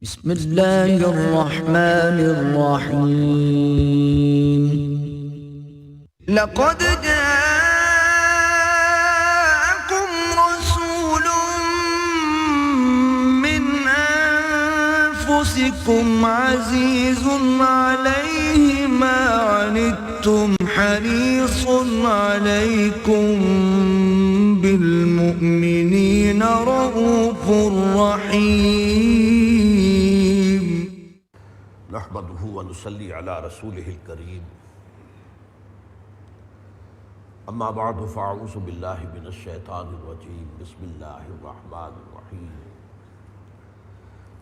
بسم اللہ الرحمن الرحیم لقد جاءكم رسول من أنفسكم عزيز عليه ما عنتم حريص عليكم بالمؤمنين رؤوف رحيم نحمده ونصلي على رسوله الكريم اما بعد فاعوذ بالله من الشيطان الرجيم بسم الله الرحمن الرحيم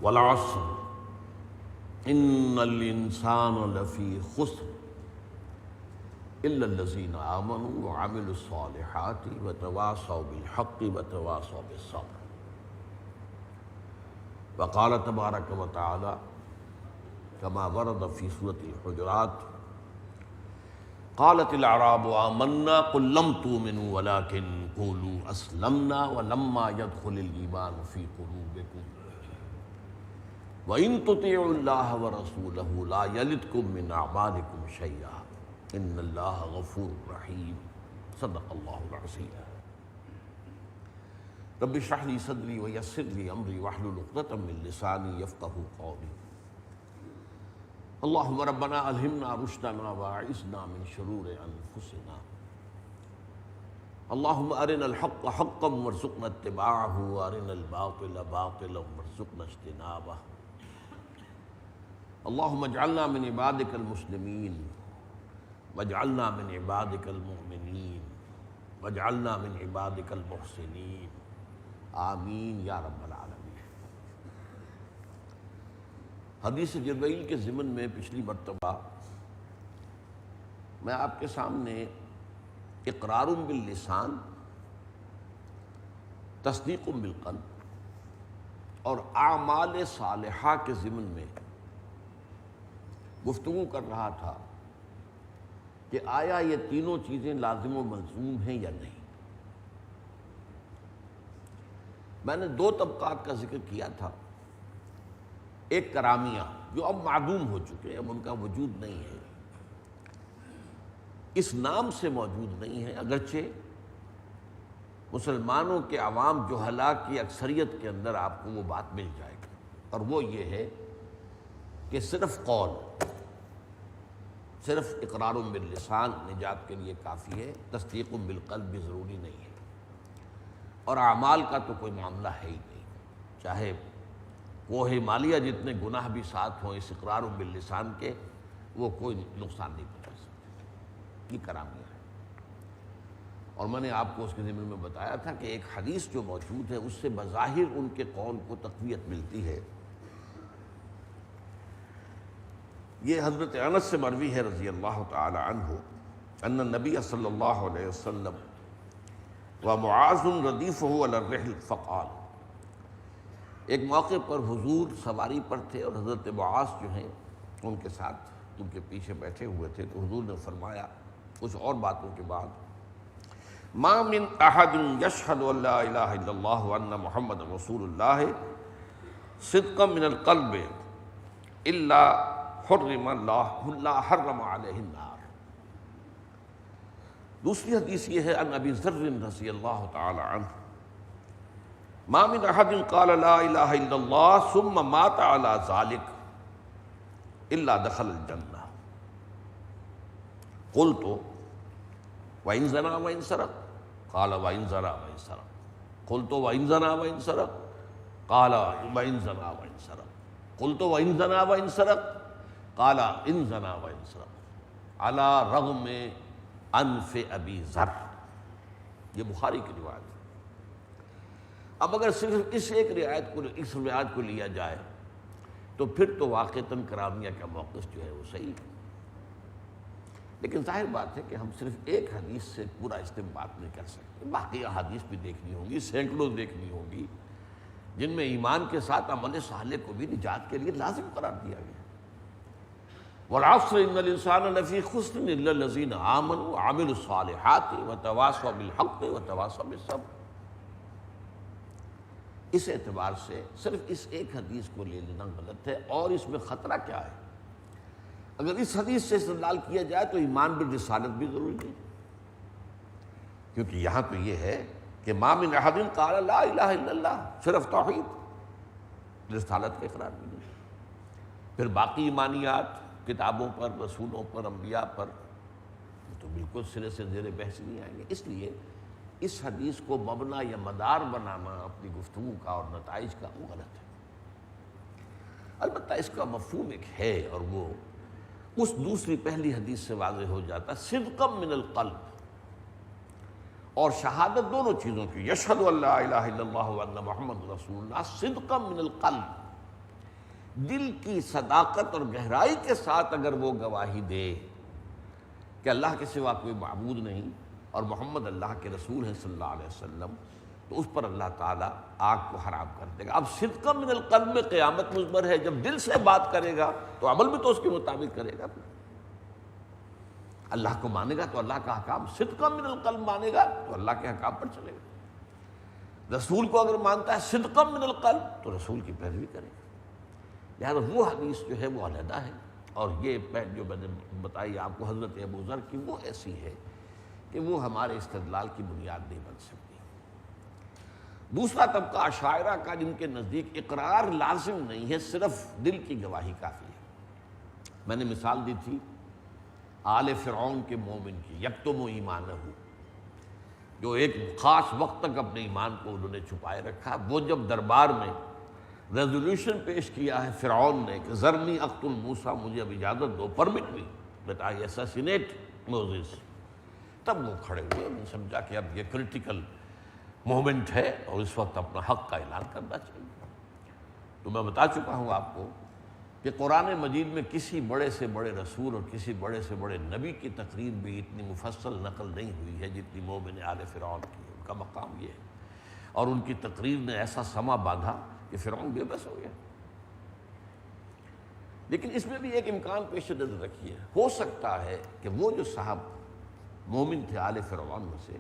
والعصر ان الانسان لفي خسر الا الذين امنوا وعملوا الصالحات وتواصوا بالحق وتواصوا بالصبر. وقال تبارك وتعالى كما ورد في سورة الحجرات قالت الأعراب آمنا قل لم تؤمنوا ولكن قولوا أسلمنا ولما يدخل الإيمان في قلوبكم وإن تطيعوا الله ورسوله لا يلدكم من أعمالكم شيئا إن الله غفور رحيم. صدق الله العظيم. رب اشرح لي صدري ويسر لي أمري واحلل عقدة من لساني يفقهوا قولي. اللهم ربنا ألهمنا رشدنا واعصمنا من شرور أنفسنا. اللهم أرنا الحق حقا وارزقنا اتباعه وأرنا الباطل باطلا وارزقنا اجتنابه. اللهم اجعلنا من عبادك المسلمين واجعلنا من عبادك المؤمنين واجعلنا من عبادك المحسنين آمین یا رب العالمین. حدیث جبرائیل کے ضمن میں پچھلی مرتبہ میں آپ کے سامنے اقرار باللسان، تصدیق بالقلب اور اعمال صالحہ کے ضمن میں گفتگو کر رہا تھا کہ آیا یہ تینوں چیزیں لازم و ملزوم ہیں یا نہیں. میں نے دو طبقات کا ذکر کیا تھا. ایک کرامیہ جو اب معدوم ہو چکے ہیں، اب ان کا وجود نہیں ہے، اس نام سے موجود نہیں ہے، اگرچہ مسلمانوں کے عوام جہلاء کی اکثریت کے اندر آپ کو وہ بات مل جائے گی، اور وہ یہ ہے کہ صرف قول، صرف اقرار باللسان نجات کے لیے کافی ہے، تصدیق بالقلب بھی ضروری نہیں ہے، اور اعمال کا تو کوئی معاملہ ہے ہی نہیں. چاہے کوہ مالیہ جتنے گناہ بھی ساتھ ہوں اس اقرار باللسان کے، وہ کوئی نقصان نہیں پہنچا سکتے. یہ کرامیہ ہے. اور میں نے آپ کو اس کے ضمن میں بتایا تھا کہ ایک حدیث جو موجود ہے اس سے بظاہر ان کے قول کو تقویت ملتی ہے. یہ حضرت انس سے مروی ہے رضی اللہ تعالی عنہ ان النبی صلی اللہ علیہ وسلم ومعاذ ردیفہ علی الرحل فقال. ایک موقع پر حضور سواری پر تھے اور حضرت معاذ جو ہیں ان کے ساتھ ان کے پیچھے بیٹھے ہوئے تھے، تو حضور نے فرمایا کچھ اور باتوں کے بعد، ما من احد یشہد ان لا الہ الا اللہ وان محمد رسول اللہ صدقا من القلب الا حرم اللہ حرم علیہ النار. دوسری حدیث یہ ہے ان ابی ذر رضی اللہ تعالی عنہ، ما من احد قال لا الہ الا اللہ ثم مات علی ذلک الا دخل الجنہ. قلت وإن زنا وإن سرق قال وإن زنا وإن سرق. قلت وإن زنا وإن سرق قال وإن زنا وإن سرق. قلت وإن زنا وإن سرق قال إن زنا وإن سرق على رغم انف ابی ذر. یہ بخاری کی روایت ہے. اب اگر صرف اس روایت کو لیا جائے تو پھر تو واقعتاً کرامیہ کا موقف جو ہے وہ صحیح ہے، لیکن ظاہر بات ہے کہ ہم صرف ایک حدیث سے پورا استنباط نہیں کر سکتے. باقی احادیث بھی دیکھنی ہوں گی، سینکڑوں دیکھنی ہوں گی جن میں ایمان کے ساتھ عمل صالح کو بھی نجات کے لیے لازم قرار دیا گیا. والعصر ان الانسان لفی خسر الا الذین آمنوا وعملوا الصالحات وتواصوا بالحق وتواصوا بالصبر. اس اعتبار سے صرف اس ایک حدیث کو لے لینا غلط ہے۔ اور اس میں خطرہ کیا ہے؟ اگر اس حدیث سے استدلال کیا جائے تو ایمان بالرسالت بھی ضروری نہیں، کیونکہ یہاں تو یہ ہے کہ ما من احد قال لا الہ الا اللہ، صرف توحید، رسالت کا اقرار بھی نہیں۔ پھر باقی ایمانیات کتابوں پر، رسولوں پر، انبیاء پر تو بالکل سرے سے زیر بحث نہیں آئیں گے۔ اس لیے اس حدیث کو مبنا یا مدار بنانا اپنی گفتگو کا اور نتائج کا وہ غلط ہے۔ البتہ اس کا مفہوم ایک ہے، اور وہ اس دوسری پہلی حدیث سے واضح ہو جاتا ہے، صدقا من القلب اور شہادت دونوں چیزوں کی، یشہد ان لا الہ الا اللہ وان محمد رسول اللہ، صدقا من القلب، دل کی صداقت اور گہرائی کے ساتھ اگر وہ گواہی دے کہ اللہ کے سوا کوئی معبود نہیں اور محمد اللہ کے رسول ہیں صلی اللہ علیہ وسلم، تو اس پر اللہ تعالیٰ آگ کو حرام کر دے گا۔ اب صدقا من القلب میں قیامت مضمر ہے، جب دل سے بات کرے گا تو عمل بھی تو اس کے مطابق کرے گا۔ اللہ کو مانے گا تو اللہ کا احکام، صدقا من القلب مانے گا تو اللہ کے احکام پر چلے گا۔ رسول کو اگر مانتا ہے صدقا من القلب تو رسول کی پیروی کرے گا۔ لہٰذا وہ حدیث جو ہے وہ علیحدہ ہے، اور یہ جو میں نے بتائی آپ کو حضرت ابو ذر کی، وہ ایسی ہے کہ وہ ہمارے استدلال کی بنیاد نہیں بن سکتی۔ دوسرا طبقہ اشاعرہ کا، جن کے نزدیک اقرار لازم نہیں ہے، صرف دل کی گواہی کافی ہے۔ میں نے مثال دی تھی آل فرعون کے مومن کی، یکتم ایمانہ، جو ایک خاص وقت تک اپنے ایمان کو انہوں نے چھپائے رکھا۔ وہ جب دربار میں ریزولوشن پیش کیا ہے فرعون نے کہ ذرنی اقتل موسیٰ، مجھے اب اجازت دو، پرمٹ بھی دیٹ آئی ایساسینیٹ موزیس، تب وہ کھڑے ہوئے، انہوں نے سمجھا کہ اب یہ کرٹیکل مومنٹ ہے اور اس وقت اپنا حق کا اعلان کرنا چاہیے۔ تو میں بتا چکا ہوں آپ کو کہ قرآن مجید میں کسی بڑے سے بڑے رسول اور کسی بڑے سے بڑے نبی کی تقریر بھی اتنی مفصل نقل نہیں ہوئی ہے جتنی مومن آل فرعون کی۔ ان کا مقام یہ ہے، اور ان کی تقریر نے ایسا سما باندھا کہ فرعون بے بس ہو گیا۔ لیکن اس میں بھی ایک امکان پیش نظر رکھیے، ہو سکتا ہے کہ وہ جو صاحب مومن تھے آل فرعون میں سے،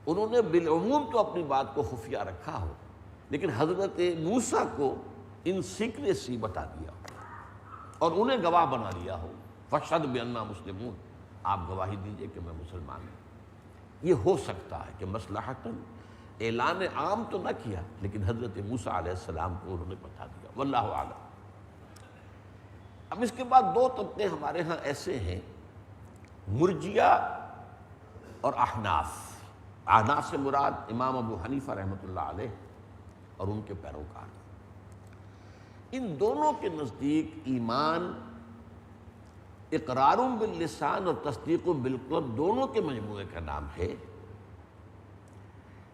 انہوں نے بالعموم تو اپنی بات کو خفیہ رکھا ہو، لیکن حضرت موسیٰ کو ان سیکریسی بتا دیا اور انہیں گواہ بنا لیا ہو، فاشہد بأننا مسلمون، آپ گواہی دیجئے کہ میں مسلمان ہوں۔ یہ ہو سکتا ہے کہ مصلحتاً اعلان عام تو نہ کیا، لیکن حضرت موسیٰ علیہ السلام کو انہوں نے بتا دیا، واللہ اعلم۔ اب اس کے بعد دو طبقے ہمارے ہاں ایسے ہیں، مرجیہ اور احناف۔ احناف سے مراد امام ابو حنیفہ رحمۃ اللہ علیہ اور ان کے پیروکار۔ ان دونوں کے نزدیک ایمان اقرار باللسان اور تصدیق بالقلب دونوں کے مجموعے کا نام ہے،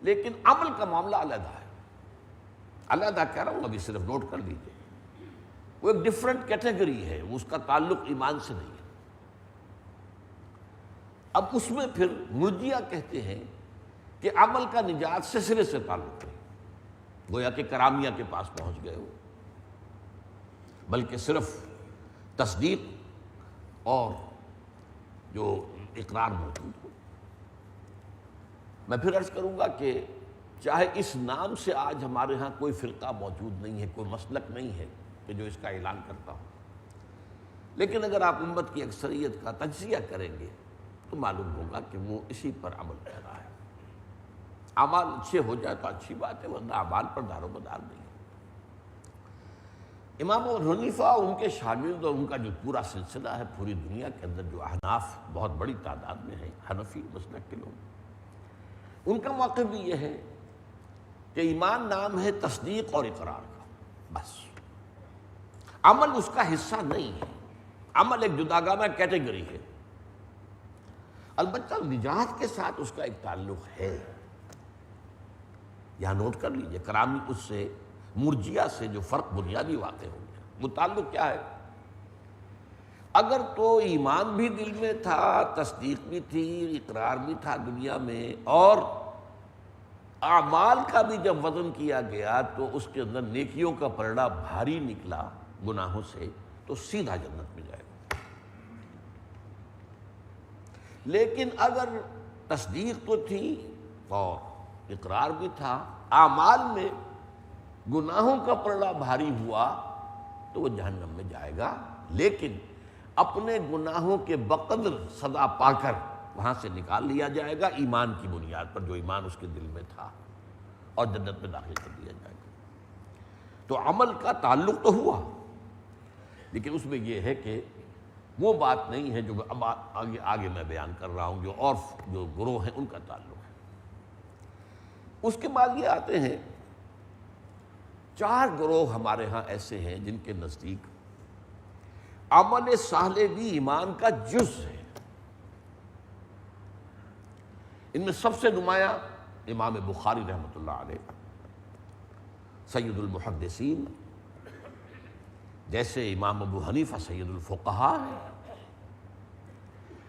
لیکن عمل کا معاملہ علیحدہ ہے۔ علیحدہ کہہ رہا ہوں، ابھی صرف نوٹ کر لیجیے، وہ ایک ڈیفرنٹ کیٹیگری ہے، اس کا تعلق ایمان سے نہیں ہے۔ اب اس میں پھر مرجیہ کہتے ہیں کہ عمل کا نجات سے سرے سے تعلق نہیں، گویا کہ کرامیہ کے پاس پہنچ گئے ہو، بلکہ صرف تصدیق اور جو اقرار موجود ہو۔ میں پھر عرض کروں گا کہ چاہے اس نام سے آج ہمارے ہاں کوئی فرقہ موجود نہیں ہے، کوئی مسلک نہیں ہے کہ جو اس کا اعلان کرتا ہو، لیکن اگر آپ امت کی اکثریت کا تجزیہ کریں گے تو معلوم ہوگا کہ وہ اسی پر عمل کر رہا ہے۔ اعمال اچھے ہو جائے تو اچھی بات ہے، ورنہ اعمال پر دار و مدار نہیں ہے۔ امام ابو حنیفہ، ان کے شاگرد اور ان کا جو پورا سلسلہ ہے، پوری دنیا کے اندر جو احناف بہت بڑی تعداد میں ہیں، حنفی مسلک کے لوگ، ان کا موقف بھی یہ ہے کہ ایمان نام ہے تصدیق اور اقرار کا، بس عمل اس کا حصہ نہیں ہے۔ عمل ایک جداگانہ کیٹیگری ہے، البتہ نجات کے ساتھ اس کا ایک تعلق ہے۔ یہاں نوٹ کر لیجئے، کرامی اس سے مرجیہ سے جو فرق بنیادی واقع ہو گیا، وہ تعلق کیا ہے؟ اگر تو ایمان بھی دل میں تھا، تصدیق بھی تھی، اقرار بھی تھا دنیا میں، اور اعمال کا بھی جب وزن کیا گیا تو اس کے اندر نیکیوں کا پلڑا بھاری نکلا گناہوں سے، تو سیدھا جنت میں جائے گا۔ لیکن اگر تصدیق تو تھی اور اقرار بھی تھا، اعمال میں گناہوں کا پلڑا بھاری ہوا تو وہ جہنم میں جائے گا، لیکن اپنے گناہوں کے بقدر سزا پا کر وہاں سے نکال لیا جائے گا ایمان کی بنیاد پر، جو ایمان اس کے دل میں تھا، اور جنت میں داخل کر دیا جائے گا۔ تو عمل کا تعلق تو ہوا، لیکن اس میں یہ ہے کہ وہ بات نہیں ہے جو اب آگے میں بیان کر رہا ہوں، جو گروہ ہیں ان کا تعلق ہے۔ اس کے بعد یہ آتے ہیں 4 گروہ ہمارے ہاں ایسے ہیں جن کے نزدیک عمل صالح بھی ایمان کا جز ہے۔ ان میں سب سے نمایاں امام بخاری رحمۃ اللہ علیہ، سید المحدثین، جیسے امام ابو حنیفہ سید الفقہاء ہیں،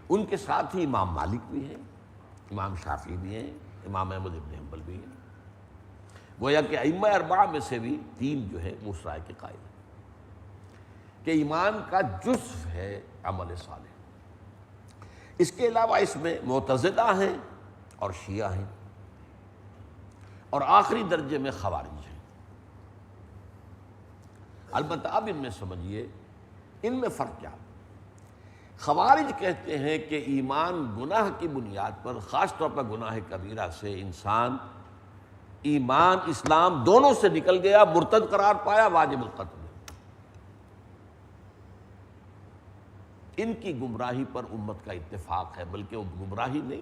ان کے ساتھ ہی امام مالک بھی ہیں، امام شافعی بھی ہیں، امام احمد بن حنبل بھی ہیں۔ گویا کہ ائمہ 4 میں سے بھی 3 جو ہے وہ اس رائے کے قائل ہیں کہ ایمان کا جزو ہے عمل صالح۔ اس کے علاوہ اس میں معتزلہ ہیں اور شیعہ ہیں، اور آخری درجے میں خوارج ہیں۔ البتہ اب ان میں سمجھیے ان میں فرق کیا ہے۔ خوارج کہتے ہیں کہ ایمان گناہ کی بنیاد پر، خاص طور پر گناہ کبیرہ سے انسان ایمان اسلام دونوں سے نکل گیا، مرتد قرار پایا، واجب القتل۔ ان کی گمراہی پر امت کا اتفاق ہے، بلکہ وہ گمراہی نہیں،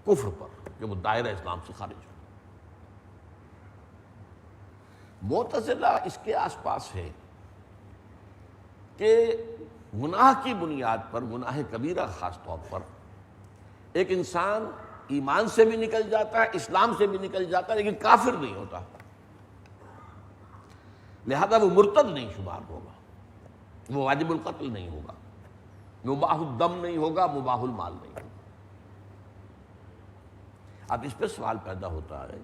کفر پر، کہ وہ دائرہ اسلام سے خارج ہو۔ معتزلہ اس کے آس پاس ہے کہ گناہ کی بنیاد پر، گناہ کبیرہ خاص طور پر، ایک انسان ایمان سے بھی نکل جاتا ہے، اسلام سے بھی نکل جاتا ہے، لیکن کافر نہیں ہوتا، لہذا وہ مرتد نہیں شمار ہوگا، وہ واجب القتل نہیں ہوگا، مباح الدم نہیں ہوگا، مباح المال نہیں ہوگا۔ اب اس پہ سوال پیدا ہوتا ہے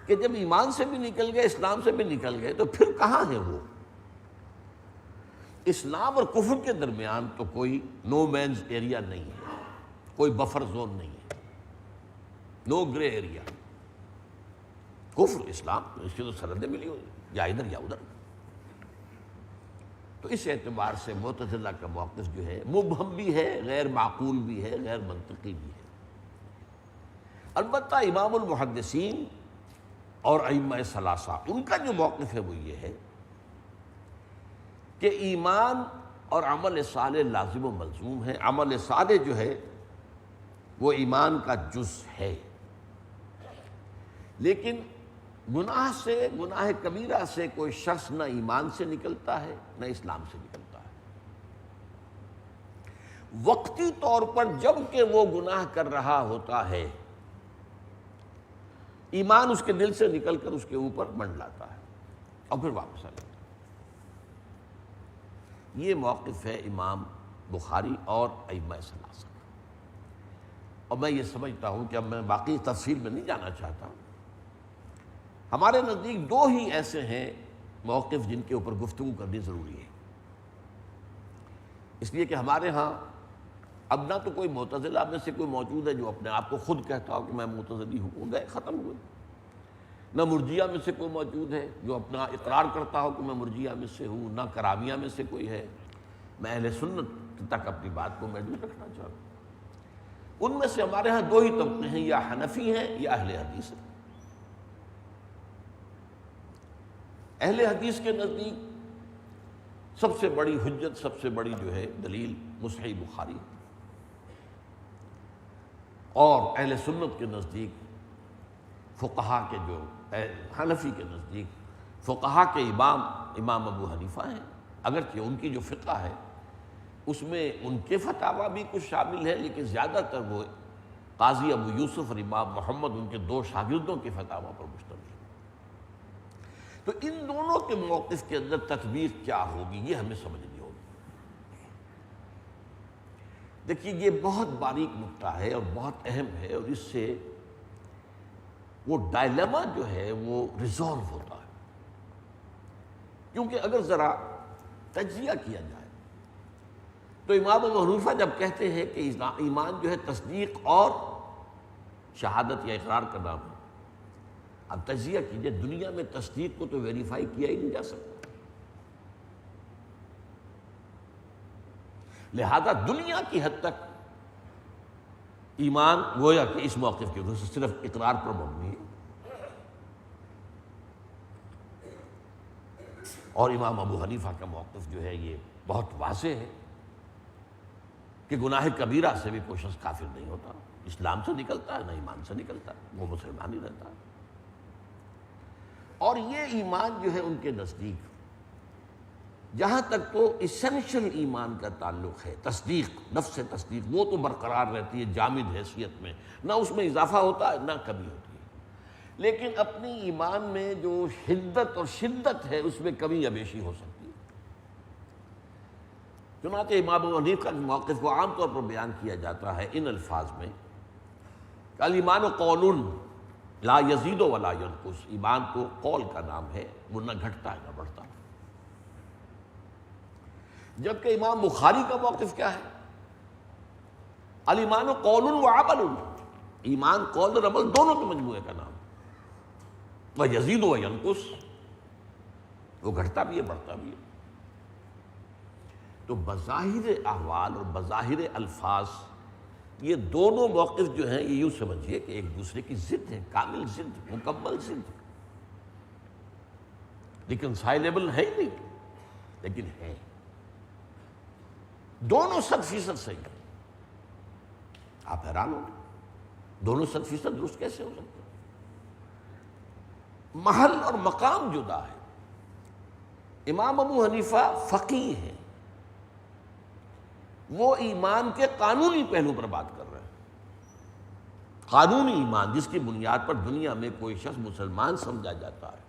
کہ جب ایمان سے بھی نکل گئے، اسلام سے بھی نکل گئے، تو پھر کہاں ہے وہ؟ اسلام اور کفر کے درمیان تو کوئی نو مینز ایریا نہیں ہے، کوئی بفر زون نہیں ہے، نو گرے ایریا۔ کفر اسلام اس کی تو سرحدیں ملی ہوئی، یا ادھر یا ادھر۔ تو اس اعتبار سے معتزلہ کا موقف جو ہے مبہم بھی ہے، غیر معقول بھی ہے، غیر منطقی بھی ہے۔ البتہ امام المحدثین اور ائمہ ثلاثہ، ان کا جو موقف ہے وہ یہ ہے کہ ایمان اور عمل صالح لازم و ملزوم ہے۔ عمل صالح جو ہے وہ ایمان کا جز ہے، لیکن گناہ سے، گناہ کبیرہ سے کوئی شخص نہ ایمان سے نکلتا ہے نہ اسلام سے نکلتا ہے۔ وقتی طور پر جب کہ وہ گناہ کر رہا ہوتا ہے، ایمان اس کے دل سے نکل کر اس کے اوپر منڈلاتا ہے اور پھر واپس آ جاتا ہے۔ یہ موقف ہے امام بخاری اور ائمہ ثلاثہ کا، اور میں یہ سمجھتا ہوں کہ اب میں باقی تفصیل میں نہیں جانا چاہتا۔ ہمارے نزدیک 2 ہی ایسے ہیں موقف جن کے اوپر گفتگو کرنی ضروری ہے، اس لیے کہ ہمارے ہاں اب نہ تو کوئی معتزلہ میں سے کوئی موجود ہے جو اپنے آپ کو خود کہتا ہو کہ میں معتزلی ہوں، وہ گئے، ختم ہوئے۔ نہ مرجیہ میں سے کوئی موجود ہے جو اپنا اقرار کرتا ہو کہ میں مرجیہ میں سے ہوں، نہ کرامیہ میں سے کوئی ہے۔ میں اہل سنت تک اپنی بات کو محدود رکھنا چاہتا ہوں۔ ان میں سے ہمارے ہاں 2 ہی طبقے ہیں، یا حنفی ہیں یا اہل حدیث ہیں۔ اہل حدیث کے نزدیک سب سے بڑی حجت، سب سے بڑی جو ہے دلیل صحیح بخاری، اور اہل سنت کے نزدیک فقہا کے، جو حنفی کے نزدیک فقہا کے امام ابو حنیفہ ہیں، اگرچہ ان کی جو فقہ ہے اس میں ان کے فتاویٰ بھی کچھ شامل ہے، لیکن زیادہ تر وہ قاضی ابو یوسف اور امام محمد، ان کے 2 شاگردوں کے فتاویٰ پر مشتمل ہے۔ تو ان دونوں کے موقف کے اندر تطبیق کیا ہوگی، یہ ہمیں سمجھنی ہوگی۔ دیکھیے یہ بہت باریک نکتہ ہے اور بہت اہم ہے، اور اس سے وہ ڈائلیما جو ہے وہ ریزالو ہوتا ہے۔ کیونکہ اگر ذرا تجزیہ کیا جائے تو امام ابو حنیفہ جب کہتے ہیں کہ ایمان جو ہے تصدیق اور شہادت یا اقرار کا نام ہے، اب تجزیہ کیجئے، دنیا میں تصدیق کو تو ویریفائی کیا ہی نہیں جا سکتا، لہذا دنیا کی حد تک ایمان گویا کہ اس موقف کے وجہ سے صرف اقرار پر مبنی ہے۔ اور امام ابو حنیفہ کا موقف جو ہے یہ بہت واضح ہے کہ گناہ کبیرہ سے بھی کوئی شخص کافر نہیں ہوتا، اسلام سے نکلتا ہے نہ ایمان سے نکلتا ہے، وہ مسلمان ہی رہتا ہے۔ اور یہ ایمان جو ہے ان کے نزدیک جہاں تک تو اسینشل ایمان کا تعلق ہے، تصدیق، نفس تصدیق، وہ تو برقرار رہتی ہے جامد حیثیت میں، نہ اس میں اضافہ ہوتا ہے نہ کمی ہوتی ہے، لیکن اپنی ایمان میں جو حدت اور شدت ہے اس میں کمی یا بیشی ہو سکتی ہے۔ چنانچہ امام ابو حنیفہ کے موقف کو عام طور پر بیان کیا جاتا ہے ان الفاظ میں کہ الایمان قول لا یزید ولا ینقص، ایمان تو قول کا نام ہے، وہ نہ گھٹتا ہے نہ بڑھتا ہے۔ جبکہ امام بخاری کا موقف کیا ہے؟ الایمان قول و عمل، ایمان قول اور عمل دونوں کے مجموعے کا نام، وہ یزید و ینقص، وہ گھٹتا بھی ہے بڑھتا بھی ہے۔ تو بظاہر احوال اور بظاہر الفاظ یہ دونوں موقف جو ہیں یہ یوں سمجھیے کہ ایک دوسرے کی ضد ہے، کامل ضد، مکمل ضد، ریکنسائلیبل ہے ہی نہیں، لیکن ہے دونوں 100% صحیح۔ آپ حیران ہوں گے دونوں 100% درست کیسے ہو سکتے؟ محل اور مقام جدا ہے۔ امام ابو حنیفہ فقیہ ہیں، وہ ایمان کے قانونی پہلو پر بات کر رہے ہیں، قانونی ایمان جس کی بنیاد پر دنیا میں کوئی شخص مسلمان سمجھا جاتا ہے،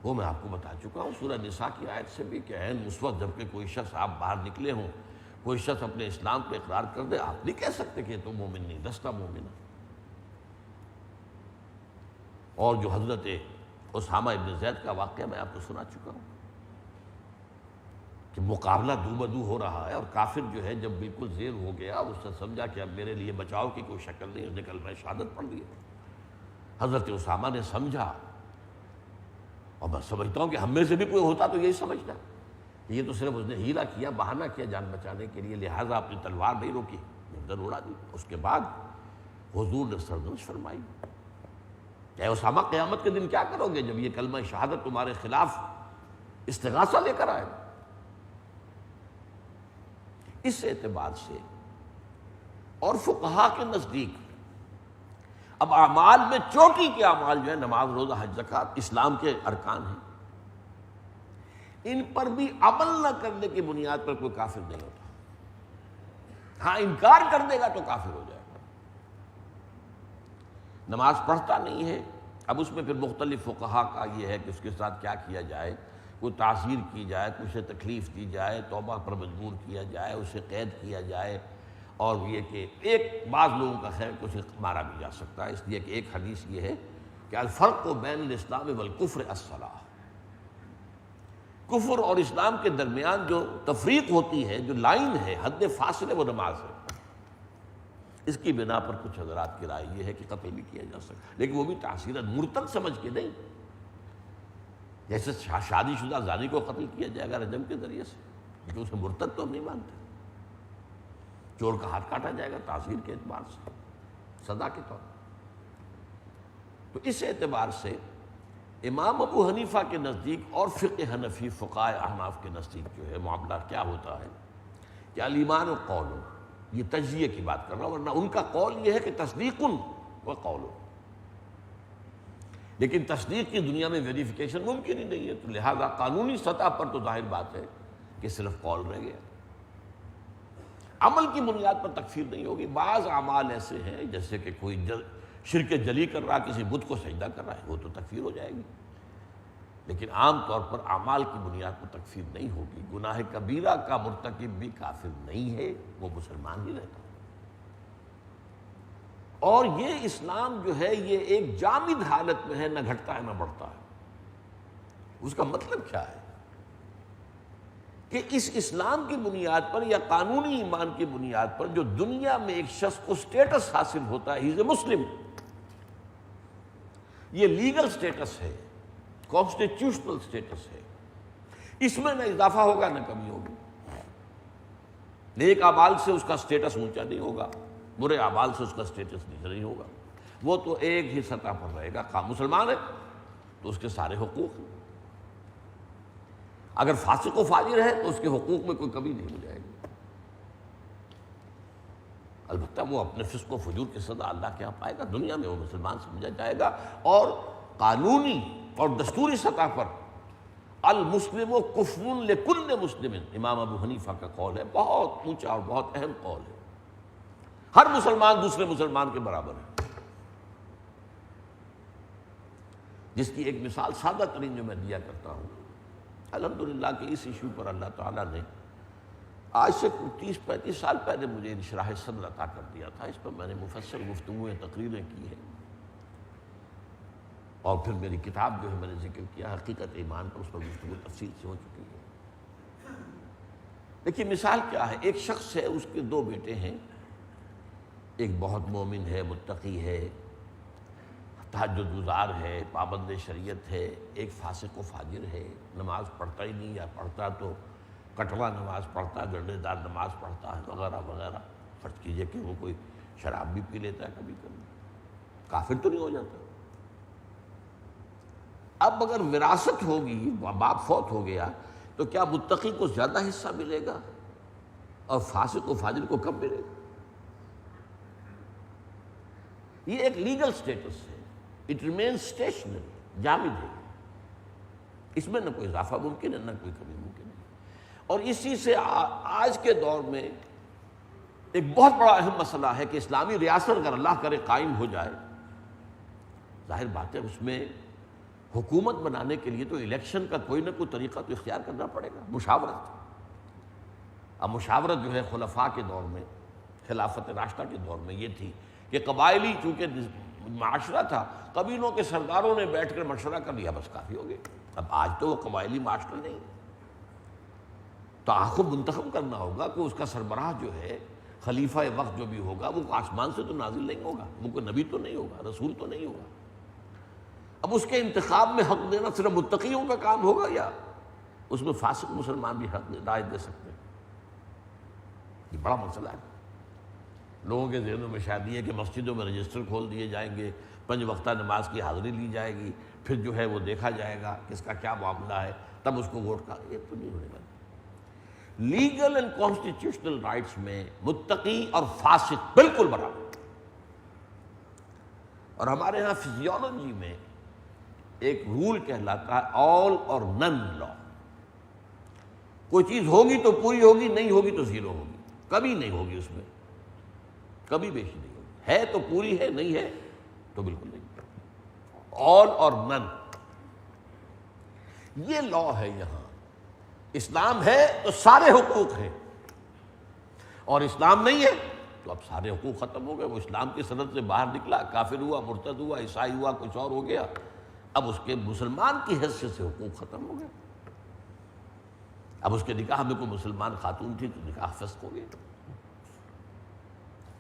وہ میں آپ کو بتا چکا ہوں سورہ نساء کی آیت سے بھی کہ عین اس وقت جب کہ کوئی شخص آپ باہر نکلے ہوں، کوئی شخص اپنے اسلام پہ اقرار کر دے، آپ نہیں کہہ سکتے کہ تو مومن نہیں، دستہ مومن ہے۔ اور جو حضرت اسامہ ابن زید کا واقعہ میں آپ کو سنا چکا ہوں کہ مقابلہ دو بدو ہو رہا ہے، اور کافر جو ہے جب بالکل زیر ہو گیا اس نے سمجھا کہ اب میرے لیے بچاؤ کی کوئی شکل نہیں، اس نے کلمہ شہادت پڑھ لیا۔ حضرت اسامہ نے سمجھا، اور میں سمجھتا ہوں کہ ہم میں سے بھی کوئی ہوتا تو یہی سمجھتا کہ یہ تو صرف اس نے ہیلا کیا، بہانہ کیا جان بچانے کے لیے، لہٰذا اپنی تلوار نہیں روکی، گردن اڑا دی۔ اس کے بعد حضور نے سرزنش فرمائی، اے اسامہ قیامت کے دن کیا کرو گے جب یہ کلمہ شہادت تمہارے خلاف استغاثہ لے کر آئے؟ اس اعتبار سے اور فقہا کے نزدیک اب اعمال میں چوٹی کے اعمال جو ہے نماز، روزہ، حج، زکوٰۃ، اسلام کے ارکان ہیں، ان پر بھی عمل نہ کرنے کی بنیاد پر کوئی کافر نہیں ہوتا۔ ہاں انکار کر دے گا تو کافر ہو جائے گا۔ نماز پڑھتا نہیں ہے، اب اس میں پھر مختلف فقہا کا یہ ہے کہ اس کے ساتھ کیا کیا جائے، کوئی تعزیر کی جائے، اسے تکلیف دی جائے، توبہ پر مجبور کیا جائے، اسے قید کیا جائے، اور یہ کہ ایک بعض لوگوں کا خیر کہ اسے مارا بھی جا سکتا ہے، اس لیے کہ ایک حدیث یہ ہے کہ الفرق بین الاسلام والکفر الصلاۃ، کفر اور اسلام کے درمیان جو تفریق ہوتی ہے، جو لائن ہے، حد فاصلے، وہ نماز ہے۔ اس کی بنا پر کچھ حضرات کی رائے یہ ہے کہ قتل بھی کیا جا سکتا، لیکن وہ بھی تعصیراً مرتد سمجھ کے نہیں، جیسے شادی شدہ زانی کو قتل کیا جائے گا رجم کے ذریعے سے، کیونکہ اسے مرتد تو ہم نہیں مانتے۔ چور کا ہاتھ کاٹا جائے گا تعزیر کے اعتبار سے، سزا کے طور پر۔ تو اس اعتبار سے امام ابو حنیفہ کے نزدیک اور فقہ حنفی، فقہائے احناف کے نزدیک جو ہے معاملہ کیا ہوتا ہے کہ الایمان قول، یہ تجزیے کی بات کر رہا ہوں، ورنہ ان کا قول یہ ہے کہ تصدیق و قول، لیکن تصدیق کی دنیا میں ویریفیکیشن ممکن ہی نہیں ہے، تو لہذا قانونی سطح پر تو ظاہر بات ہے کہ صرف قول رہ گیا، عمل کی بنیاد پر تکفیر نہیں ہوگی۔ بعض اعمال ایسے ہیں جیسے کہ کوئی شرک جلی کر رہا، کسی بت کو سجدہ کر رہا ہے، وہ تو تکفیر ہو جائے گی، لیکن عام طور پر اعمال کی بنیاد پر تکفیر نہیں ہوگی۔ گناہ کبیرہ کا مرتکب بھی کافر نہیں ہے، وہ مسلمان ہی رہتا ہے۔ اور یہ اسلام جو ہے یہ ایک جامد حالت میں ہے، نہ گھٹتا ہے نہ بڑھتا ہے۔ اس کا مطلب کیا ہے کہ اس اسلام کی بنیاد پر یا قانونی ایمان کی بنیاد پر جو دنیا میں ایک شخص کو سٹیٹس حاصل ہوتا ہے، ہی از اے مسلم، یہ لیگل سٹیٹس ہے، کانسٹیٹیوشنل سٹیٹس ہے، اس میں نہ اضافہ ہوگا نہ کمی ہوگی۔ نیک اعمال سے اس کا سٹیٹس اونچا نہیں ہوگا، برے اعمال سے اس کا سٹیٹس نیچا نہیں ہوگا، وہ تو ایک ہی سطح پر رہے گا۔ مسلمان ہے تو اس کے سارے حقوق ہیں، اگر فاسق و فاجر ہے تو اس کے حقوق میں کوئی کمی نہیں ہو جائے گی۔ البتہ وہ اپنے فسق و فجور کی سزا اللہ کے ہاں پائے گا، دنیا میں وہ مسلمان سمجھا جائے گا، اور قانونی اور دستوری سطح پر المسلم کفر لکل مسلم، امام ابو حنیفہ کا قول ہے، بہت اونچا اور بہت اہم قول ہے۔ ہر مسلمان دوسرے مسلمان کے برابر ہے، جس کی ایک مثال سادہ ترین جو میں دیا کرتا ہوں، الحمدللہ کہ اس ایشو پر اللہ تعالیٰ نے آج سے 30-35 سال پہلے مجھے انشراح صدر عطا کر دیا تھا، اس پر میں نے مفصل گفتگویں تقریریں کی ہیں، اور پھر میری کتاب جو ہے میں نے ذکر کیا حقیقت ایمان پر، اس پر گفتگو تفصیل سے ہو چکی ہے۔ دیکھیے مثال کیا ہے، ایک شخص ہے، اس کے 2 بیٹے ہیں، ایک بہت مومن ہے، متقی ہے، تہجد گزار ہے، پابند شریعت ہے، ایک فاسق و فاجر ہے، نماز پڑھتا ہی نہیں، یا پڑھتا تو کٹوا نماز پڑھتا ہے، گردے دار نماز پڑھتا ہے وغیرہ وغیرہ۔ فرض کیجئے کہ وہ کوئی شراب بھی پی لیتا ہے کبھی کبھی، کافر تو نہیں ہو جاتا۔ اب اگر وراثت ہوگی، باپ فوت ہو گیا، تو کیا متقی کو زیادہ حصہ ملے گا اور فاسق و فاجر کو کم ملے گا؟ یہ ایک لیگل سٹیٹس ہے، اٹ ریمینز اسٹیشنری، جامد ہے، اس میں نہ کوئی اضافہ ممکن ہے نہ کوئی کمی ممکن ہے۔ اور اسی سے آج کے دور میں ایک بہت بڑا اہم مسئلہ ہے کہ اسلامی ریاست اگر اللہ کرے قائم ہو جائے، ظاہر بات ہے اس میں حکومت بنانے کے لیے تو الیکشن کا کوئی نہ کوئی طریقہ تو اختیار کرنا پڑے گا، مشاورت۔ اب مشاورت جو ہے خلفاء کے دور میں، خلافت راشدہ کے دور میں یہ تھی کہ قبائلی چونکہ معاشرہ تھا، قبیلوں کے سرداروں نے بیٹھ کر مشورہ کر لیا، بس کافی ہو گئے۔ اب آج تو وہ قبائلی معاشرہ نہیں، تو آخر منتخب کرنا ہوگا کہ اس کا سربراہ جو ہے، خلیفہ وقت جو بھی ہوگا، وہ آسمان سے تو نازل نہیں ہوگا، وہ کوئی نبی تو نہیں ہوگا، رسول تو نہیں ہوگا۔ اب اس کے انتخاب میں حق دینا صرف متقیوں کا کام ہوگا، یا اس میں فاسق مسلمان بھی حق رائے دے سکتے ہیں؟ یہ بڑا مسئلہ ہے۔ لوگوں کے ذہنوں میں شاید یہ ہے کہ مسجدوں میں رجسٹر کھول دیے جائیں گے، 5 وقتہ نماز کی حاضری لی جائے گی، پھر جو ہے وہ دیکھا جائے گا کس کا کیا معاملہ ہے، تب اس کو ووٹ کا۔ یہ تو نہیں ہونے والا۔ لیگل اینڈ کانسٹیٹیوشنل رائٹس میں متقی اور فاسق بالکل برابر۔ اور ہمارے ہاں فزیولوجی میں ایک رول کہلاتا ہے آل اور نن لا۔ کوئی چیز ہوگی تو پوری ہوگی، نہیں ہوگی تو زیرو ہوگی، کبھی نہیں ہوگی، اس میں کبھی بیشی نہیں ہوگی، ہے تو پوری ہے، نہیں ہے تو بالکل نہیں۔ آل اور نن، یہ لا ہے یہاں۔ اسلام ہے تو سارے حقوق ہیں، اور اسلام نہیں ہے تو اب سارے حقوق ختم ہو گئے۔ وہ اسلام کی سند سے باہر نکلا، کافر ہوا، مرتد ہوا، عیسائی ہوا، کچھ اور ہو گیا، اب اس کے مسلمان کی حیثیت سے حقوق ختم ہو گئے۔ اب اس کے نکاح میں کوئی مسلمان خاتون تھی تو نکاح فسخ ہو گیا،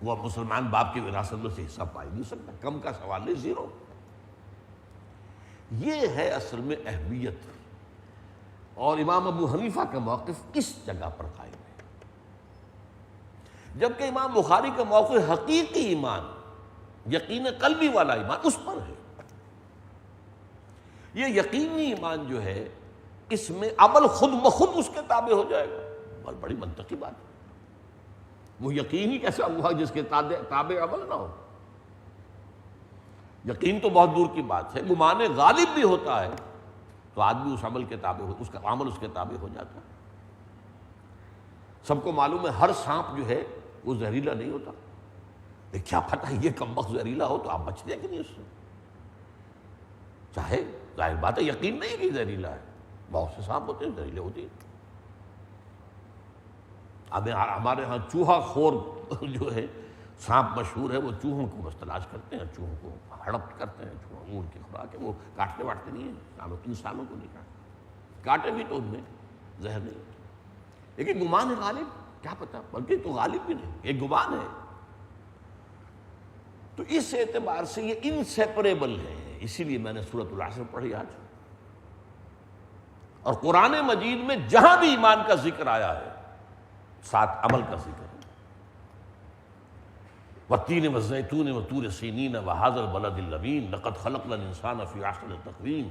وہ اب مسلمان باپ کی وراثت میں سے حصہ پا ہی نہیں سکتا، کم کا سوال نہیں، زیرو۔ یہ ہے اصل میں اہمیت، اور امام ابو حنیفہ کا موقف اس جگہ پر قائم ہے، جبکہ امام بخاری کا موقف حقیقی ایمان، یقین قلبی والا ایمان اس پر ہے۔ یہ یقینی ایمان جو ہے، اس میں عمل خود بخود اس کے تابع ہو جائے گا، بہت بڑی منطقی بات ہے۔ وہ یقین ہی کیسا ہوا جس کے تابع عمل نہ ہو؟ یقین تو بہت دور کی بات ہے، گمان غالب بھی ہوتا ہے تو آدمی اس عمل کے تابع اس کا عمل اس کے تابع ہو جاتا ہے۔ سب کو معلوم ہے ہر سانپ جو ہے وہ زہریلا نہیں ہوتا، لیکن کیا پتہ یہ کمبخت زہریلا ہو تو آپ بچ جائیں کہ نہیں اس سے؟ چاہے ظاہر بات ہے یقین نہیں کہ زہریلا ہے، بہت سے سانپ ہوتے ہیں زہریلے ہوتے ہیں۔ اب ہمارے ہاں چوہا خور جو ہے سانپ مشہور ہے، وہ چوہوں کو بس تلاش کرتے ہیں، چوہوں کو ہڑپ کرتے ہیں، چوہوں ان کی خوراک ہے، وہ کاٹتے واٹتے نہیں ہیں، انسانوں کو نہیں کاٹتے بھی تو ان میں زہر نہیں ہوتا، لیکن گمان ہے غالب، کیا پتہ، بلکہ تو غالب بھی نہیں، ایک گمان ہے۔ تو اس اعتبار سے یہ انسیپریبل ہے، اسی لیے میں نے سورۃ العصر پڑھی آج. اور قرآن مجید میں جہاں بھی ایمان کا ذکر آیا ہے ساتھ عمل کا ذکر ہے. والتین والزیتون وطور سینین وہذا البلد الامین لقد خلقنا الانسان فی احسن تقویم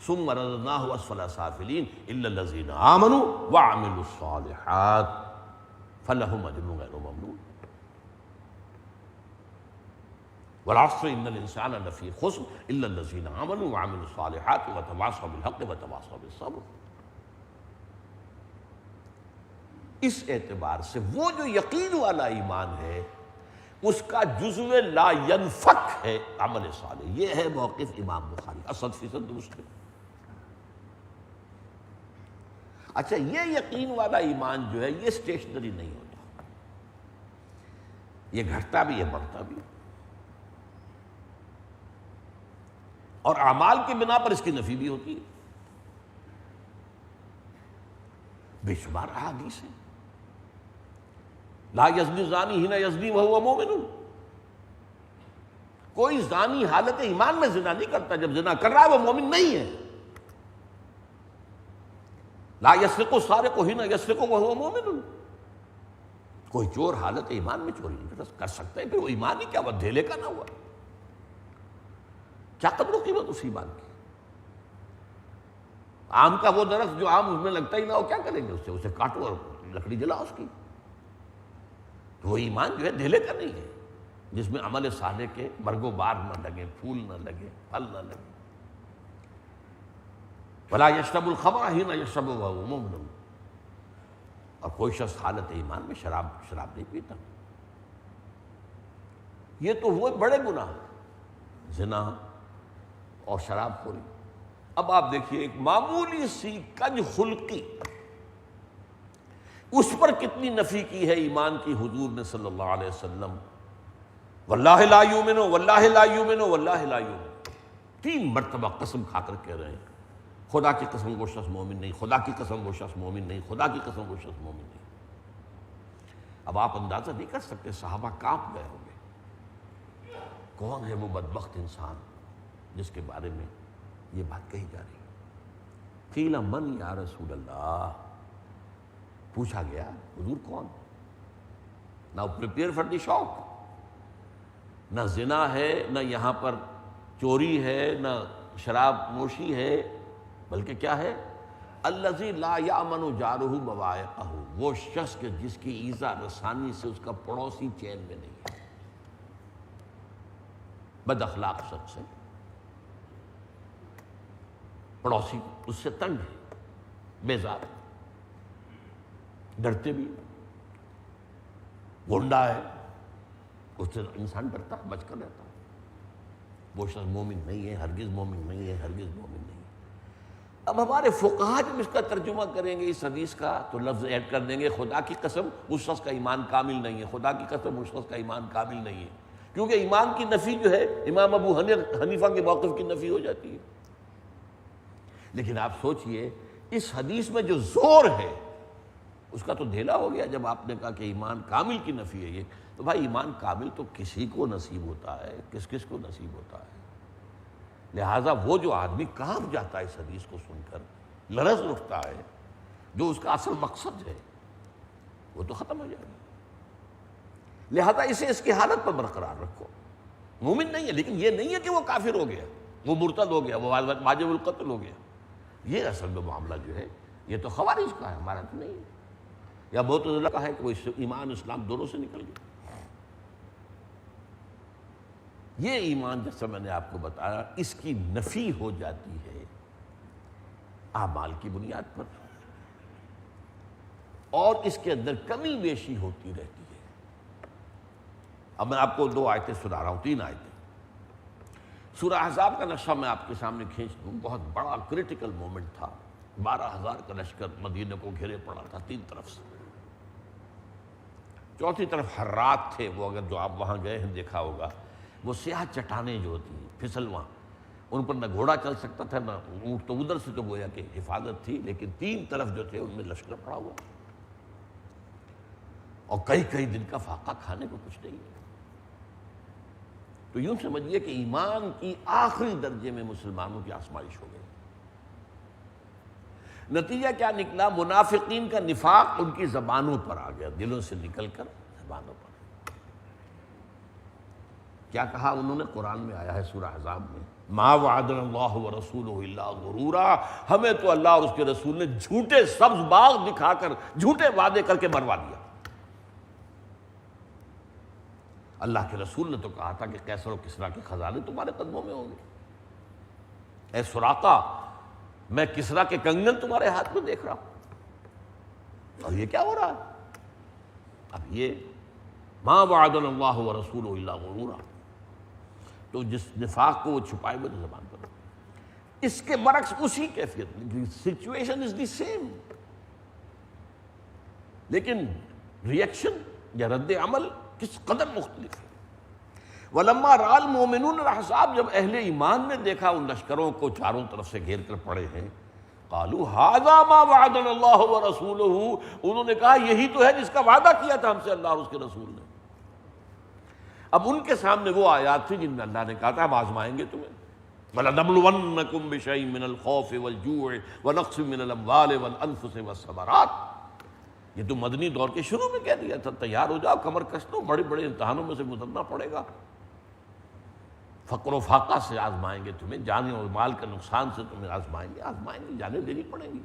ثم رددناہ اسفل سافلین الا الذین آمنوا وعملوا الصالحات فلہم اجر غیر ممنون. والعصر ان الانسان لفی خسر الا الذین آمنوا وعملوا الصالحات وتواصوا بالحق وتواصوا بالصبر. اس اعتبار سے وہ جو یقین والا ایمان ہے اس کا جزو لا ینفک ہے عمل صالح. یہ ہے موقف امام بخاری 80% درست ہے. اچھا یہ یقین والا ایمان جو ہے یہ اسٹیشنری نہیں ہوتا، یہ گھٹتا بھی ہے بڑھتا بھی. اور اعمال کی بنا پر اس کی نفی بھی ہوتی ہے. بے شمار احادیث ہیں. لا یزنی الزانی حین یزنی وہو مومن. کوئی زانی حالت ایمان میں زنا نہیں کرتا، جب زنا کر رہا ہے وہ مومن نہیں ہے. لا یسرق السارق حین یسرق وہو مومن. کوئی چور حالت ایمان میں چوری نہیں کر سکتا ہے، پھر وہ ایمان ہی کیا ہوا، دھیلے کا نہ ہوا. کیا قدر و قیمت اس ایمان کی. آم کا وہ درخت جو آم اس میں لگتا ہی نہ ہو کیا کریں گے اس سے؟ اسے کاٹو اور لکڑی جلاؤ اس کی. تو وہ ایمان جو ہے دھیلے کا نہیں ہے جس میں عمل صالح کے برگ و بار نہ لگے، پھول نہ لگے، پھل نہ لگے. ولا یشرب الخمر حین یشرب وہو مؤمن. اور کوئی شخص حالت ایمان میں شراب نہیں پیتا. یہ تو وہ بڑے گناہ زنا اور شراب خوری. اب آپ دیکھیے ایک معمولی سی کج خلقی اس پر کتنی نفی کی ہے ایمان کی حضور نے صلی اللہ علیہ وسلم. واللہ لا یؤمن واللہ لا یؤمن واللہ لا یؤمن. 3 مرتبہ قسم کھا کر کہہ رہے ہیں خدا کی قسم وہ شخص مومن نہیں، خدا کی قسم وہ شخص مومن نہیں، خدا کی قسم وہ شخص مومن نہیں. اب آپ اندازہ نہیں کر سکتے صحابہ کانپ گئے ہوں گے. کون ہے وہ بدبخت انسان جس کے بارے میں یہ بات کہی جا رہی ہے؟ قیل من یا رسول اللہ. پوچھا گیا حضور کون؟ نہ پریپیئر فار دی شاک. نہ زنا ہے، نہ یہاں پر چوری ہے، نہ شراب نوشی ہے، بلکہ کیا ہے؟ الذی لا یامن جارہ بوائقہ. وہ شخص کے جس کی ایذا رسانی سے اس کا پڑوسی چین میں نہیں ہے. بد اخلاق شخص ہے، پڑوسی اس سے تنگ ہے، بیزار، ڈرتے بھی. گنڈا ہے، اس سے انسان ڈرتا ہے، بچ کر رہتا ہے. وہ شخص مومن نہیں ہے، ہرگز مومن نہیں ہے، ہرگز مومن نہیں ہے. اب ہمارے فقہا جب اس کا ترجمہ کریں گے اس حدیث کا تو لفظ ایڈ کر دیں گے خدا کی قسم اس شخص کا ایمان کامل نہیں ہے، خدا کی قسم اس شخص کا ایمان کامل نہیں ہے. کیونکہ ایمان کی نفی جو ہے امام ابو حنیفہ کے موقف کی نفی ہو جاتی ہے. لیکن آپ سوچئے اس حدیث میں جو زور ہے اس کا تو دھیلا ہو گیا جب آپ نے کہا کہ ایمان کامل کی نفی ہے. یہ تو بھائی ایمان کامل تو کسی کو نصیب ہوتا ہے، کس کو نصیب ہوتا ہے. لہٰذا وہ جو آدمی کانپ جاتا ہے اس حدیث کو سن کر، لرز اٹھتا ہے، جو اس کا اصل مقصد ہے وہ تو ختم ہو جائے گا. لہذا اسے اس کی حالت پر برقرار رکھو. مومن نہیں ہے لیکن یہ نہیں ہے کہ وہ کافر ہو گیا، وہ مرتد ہو گیا، وہ واجب القتل ہو گیا. یہ اصل میں معاملہ جو ہے یہ تو خوارج کا ہے، ہمارا تو نہیں ہے. یا معتزلہ کا ہے کہ وہ ایمان اسلام دونوں سے نکل گیا. یہ ایمان جیسا میں نے آپ کو بتایا اس کی نفی ہو جاتی ہے اعمال کی بنیاد پر، اور اس کے اندر کمی بیشی ہوتی رہتی ہے. اب میں آپ کو 2 آیتیں سنا رہا ہوں، 3 آیتیں. سورہ احزاب کا نقشہ میں آپ کے سامنے کھینچ دوں. بہت بڑا کریٹیکل مومنٹ تھا. 12,000 کا لشکر مدینہ کو گھیرے پڑا تھا 3 طرف سے. چوتھی طرف حرات تھے، وہ اگر جو آپ وہاں گئے ہیں دیکھا ہوگا، وہ سیاہ چٹانیں جو ہوتی ہیں پھسلواں، ان پر نہ گھوڑا چل سکتا تھا نہ اونٹ. تو ادھر سے تو گویا کہ حفاظت تھی، لیکن 3 طرف جو تھے ان میں لشکر پڑا ہوا، اور کئی دن کا فاقہ کھانے کو کچھ نہیں ہے. تو یوں سمجھیے کہ ایمان کی آخری درجے میں مسلمانوں کی آزمائش ہو گئی۔ نتیجہ کیا نکلا؟ منافقین کا نفاق ان کی زبانوں پر آ گیا، دلوں سے نکل کر زبانوں پر۔ کیا کہا انہوں نے؟ قرآن میں آیا ہے سورہ احزاب میں، ما وعدنا اللہ ورسولہ الا غرورا، ہمیں تو اللہ اور اس کے رسول نے جھوٹے سبز باغ دکھا کر جھوٹے وعدے کر کے مروا دیا۔ اللہ کے رسول نے تو کہا تھا کہ قیصر و کسریٰ کے خزانے تمہارے قدموں میں ہوں گے، اے سراقہ میں کسریٰ کے کنگن تمہارے ہاتھ میں دیکھ رہا ہوں، اور یہ کیا ہو رہا ہے؟ اب یہ ما وعدنا اللہ ورسولہ الا غرورا، تو جس نفاق کو وہ چھپائے ہوئے زبان پر، اس کے برعکس اسی کیفیت، سچویشن از دی سیم، لیکن ریئیکشن یا رد عمل کس قدر مختلف ہے۔ وَلَمَّا رَأَى الْمُؤْمِنُونَ الْأَحْزَابَ، جب اہل ایمان نے دیکھا ان لشکروں کو چاروں طرف سے گھیر کر پڑے ہیں، قالوا هَذَا مَا وَعَدَنَا اللَّهُ وَرَسُولُهُ، انہوں نے کہا یہی تو ہے جس کا وعدہ کیا تھا ہم سے اللہ اور اس کے رسول نے۔ اب ان کے سامنے وہ آیات تھی جن میں اللہ نے کہا تھا ہم آزمائیں گے تمہیں، وَلَنَبْلُوَنَّكُمْ بِشَيْءٍ مِّنَ الْخَوْفِ وَالْجُوعِ وَنَقْصٍ مِّنَ الْأَمْوَالِ وَالْأَنفُسِ وَالثَّمَرَاتِ، یہ تو مدنی دور کے شروع میں کہہ دیا تھا، تیار ہو جاؤ، کمر کس لو، بڑے بڑے امتحانوں میں سے گزرنا پڑے گا، فقر و فاقہ سے آزمائیں گے تمہیں، جان اور مال کے نقصان سے تمہیں آزمائیں گے، جانیں دینی پڑیں گی۔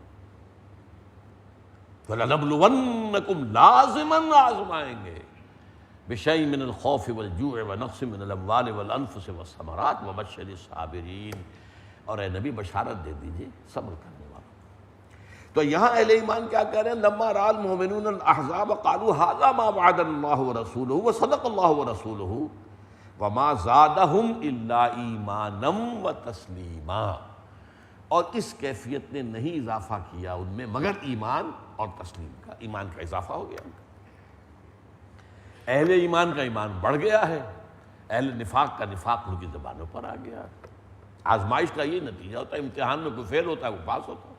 وَلَنَبْلُوَنَّكُمْ لازماً آزمائیں گے، بِشَيْءٍ مِّنَ الْخَوْفِ وَالْجُوعِ وَنَقْصٍ مِّنَ الْأَمْوَالِ وَالْأَنفُسِ وَالثَّمَرَاتِ وَبَشِّرِ الصَّابِرِينَ، اور اے نبی بشارت دے دیجئے صبر کرنے والوں۔ تو یہاں اہل ایمان کیا کہہ رہے ہیں؟ لَمَّا رَأَى الْمُؤْمِنُونَ الْأَحْزَابَ قَالُوا هَذَا مَا وَعَدَنَا اللَّهُ وَرَسُولُهُ وَصَدَقَ اللَّهُ وَرَسُولُهُ وَمَا زَادَهُمْ إِلَّا إِيمَانًا وَتَسْلِيمًا، اور اس کیفیت نے نہیں اضافہ کیا ان میں مگر ایمان اور تسلیم کا، ایمان کا اضافہ ہو گیا ان کا۔ اہل ایمان کا ایمان بڑھ گیا ہے، اہل نفاق کا نفاق ان کی زبانوں پر آ گیا۔ آزمائش کا یہ نتیجہ ہوتا ہے، امتحان میں کوئی فیل ہوتا ہے وہ پاس ہوتا ہے۔